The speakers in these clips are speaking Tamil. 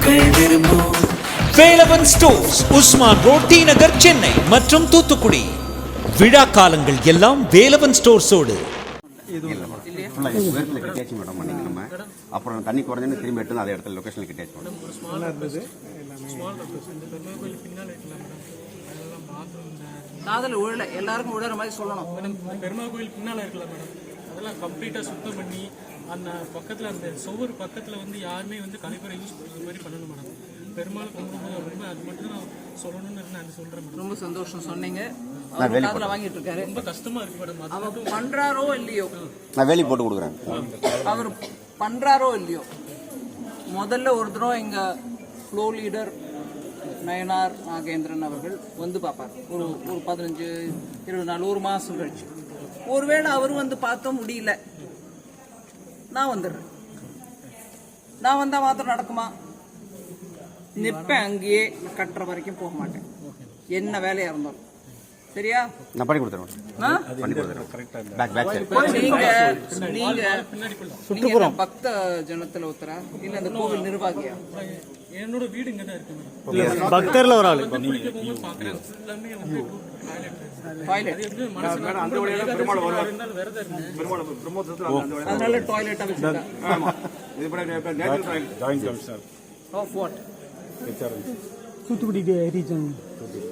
மக்கள் விரும்பும் Velavan stores, Usman road, T Nagar, Chennai மற்றும் தூத்துக்குடி. விழா காலங்கள் எல்லாம் வேலவன் ஸ்டோர்ஸோடு. அப்புறம் தண்ணி குறைஞ்சு திரும்பி எடுத்து அதே இடத்துல லொகேஷன்ல கிட்டே காதல் உழல எல்லாருக்கும் உழற மாதிரி சொல்லணும். பெருமாள் கோயில் பின்னால இருக்கலாம் மேடம், அதெல்லாம் கம்ப்ளீட்டா சுத்தம் பண்ணி அந்த பக்கத்துல அந்த சுவர் பக்கத்துல வந்து யாருமே வந்து கழிப்பறை யூஸ் பண்ற மாதிரி பண்ணணும் மேடம். பெருமாள் கும்பிடும்போது ரொம்ப அது மட்டும் நான் சொல்லணும்னு நான் சொல்றேன் மேடம். ரொம்ப சந்தோஷம் சொன்னீங்க. காதல வாங்கிட்டு இருக்காரு. ரொம்ப கஷ்டமா இருக்கு மேடம். அவர் பண்றாரோ இல்லையோ, நான் வேலி போட்டு கொடுக்குறேன். அவர் பண்றாரோ இல்லையோ, முதல்ல ஒரு தடவை எங்க ஃப்ளோ லீடர் நயனார் நாகேந்திரன் அவர்கள் வந்து பார்ப்பார். ஒரு 15-20 நாள், ஒரு மாசம் கழிச்சு. ஒருவேளை அவரும் வந்து பார்த்த முடியல, நான் வந்துடுறேன். நான் வந்தா மாத்திரம் நடக்குமா? நிப்பேன் அங்கேயே, கட்டுற வரைக்கும் போக மாட்டேன், என்ன வேலையா இருந்தாலும். சரியா? நான் பண்ணி கொடுத்துறேன். நீங்க பக்த ஜனத்துல ஒருத்தரா இல்ல அந்த கோவில் நிர்வாகியா? என்னோட வீடு இங்க தான் இருக்கு. பக்தர்ல ஒரு ஆளு. அதனால டாய்லெட் தூத்துக்குடி ரீஜன்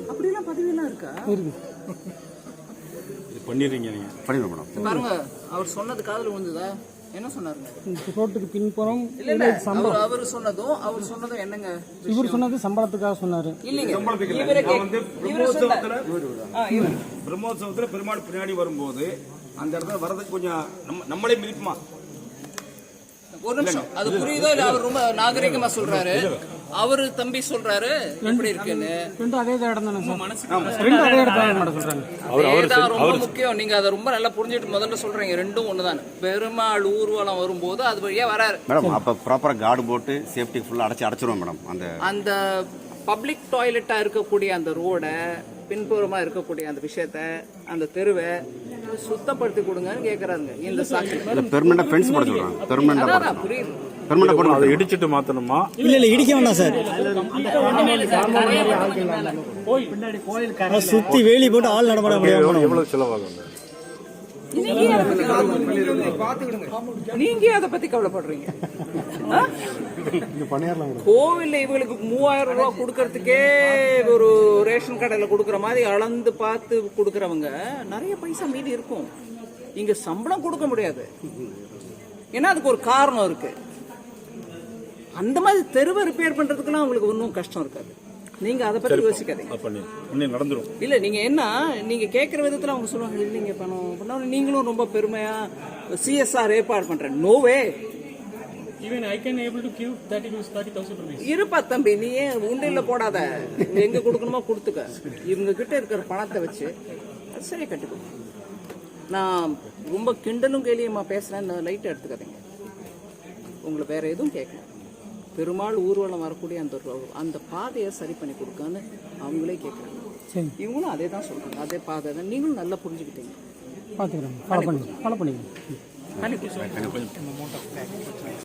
அப்படிலாம் பதவியெல்லாம் இருக்கா? பண்ணிடுறீங்க நீங்க? பண்ணிடுறோம் மேடம். பாருங்க, அவர் சொன்னது காதுல விழுந்ததா? என்ன சொன்னாருங்க? ரோட்டுக்கு பின்புறம் அவர் சொன்னதும் என்னங்க? இவர் சொன்னது சம்பளத்துக்காக சொன்னாரு. பிரம்மோத்சவத்துல பெருமாள் பின்னாடி வரும்போது அந்த இடத்துல வர்றதுக்கு கொஞ்சம் நம்மளே மிதிப்புமா? ஒரு நிமிஷம், அது புரியுதோ இல்ல? அவர் ரொம்ப நாகரிகமா சொல்றாரு. அவரு தம்பி சொல்றாரு எப்படி இருக்குன்னு. அதே இடம் தானே சொல்றாங்க. ரொம்ப முக்கியம். நீங்க அதை ரொம்ப நல்லா புரிஞ்சுட்டு முதல்ல சொல்றீங்க. ரெண்டும் ஒண்ணுதான். பெருமாள் ஊர்வலம் வரும்போது அது வழியா வராரு மேடம். அப்ப ப்ராப்பரா கார்டு போட்டு சேஃப்டி ஃபுல்லா அடைச்சிருவோம் மேடம். அந்த பப்ளிக் டாய்லெட்டா இருக்கக்கூடிய அந்த ரோட, பின்புறமா இருக்கக்கூடிய அந்த விஷயத்த, அந்த தெருவை சுத்தப்படுத்தி கொடுங்கன்னு கேக்குறாங்க. இந்த சாட்சி பெர்மனண்டா ஃபென்ஸ் போட சொல்றாங்க. பெர்மனண்டா புரியுது. அதை இடிச்சிட்டு மாத்தணுமா? இல்ல இடிக்க வேண்டாம் சார். சுத்தி வேலி போட்டு ஆள் நடமாட முடியாது. எவ்வளவு செலவாகும்? நீங்க அதை பத்தி கவலைப்படுறீங்க? கோவில்ல இவங்களுக்கு 3000 ரூபாய் கொடுக்கறதுக்கே ஒரு ரேஷன் கடையில கொடுக்கற மாதிரி அளந்து பார்த்து கொடுக்கறவங்க நிறைய பைசா மீதி இருக்கும். இங்க சம்பளம் கொடுக்க முடியாது. ஏன்னா அதுக்கு ஒரு காரணம் இருக்கு. அந்த மாதிரி தெருவை ரிப்பேர் பண்றதுக்குலாம் உங்களுக்கு ஒன்றும் கஷ்டம் இருக்காது. நீங்க அதை பத்தி யோசிக்காதீங்க. நடந்துரும். இல்ல நீங்க என்ன, நீங்க கேட்கிற விதத்துல அவங்க சொல்லுவாங்க, இல்லைங்க பணம் நீங்களும் ரொம்ப பெருமையா CSR ஏற்பாடு பண்றேன். நோவே. Even I can able to give 30,000 rupees. இருப்பா தம்பி, நீ ஏன் உண்டியல்ல போடாத, எங்க கொடுக்கணுமோ கொடுத்துக்க. இவங்க கிட்ட இருக்கிற பணத்தை வச்சு அது சரியா கட்டிக்கோ. நான் ரொம்ப கிண்டலும் கேலியமா பேசுறேன், லைட்டா எடுத்துக்காதீங்க. உங்களை வேற எதுவும் கேட்கணும். பெருமாள் ஊர்வலம் வரக்கூடிய அந்த பாதையை சரி பண்ணி கொடுக்கான்னு அவங்களே கேட்குறாங்க. இவங்களும் அதே தான் சொல்றாங்க. அதே பாதை தான். நீங்களும் நல்லா புரிஞ்சுக்கிட்டீங்க. பாத்துக்கிறேன். ஃபாலோ பண்ணிக்கிறேன்.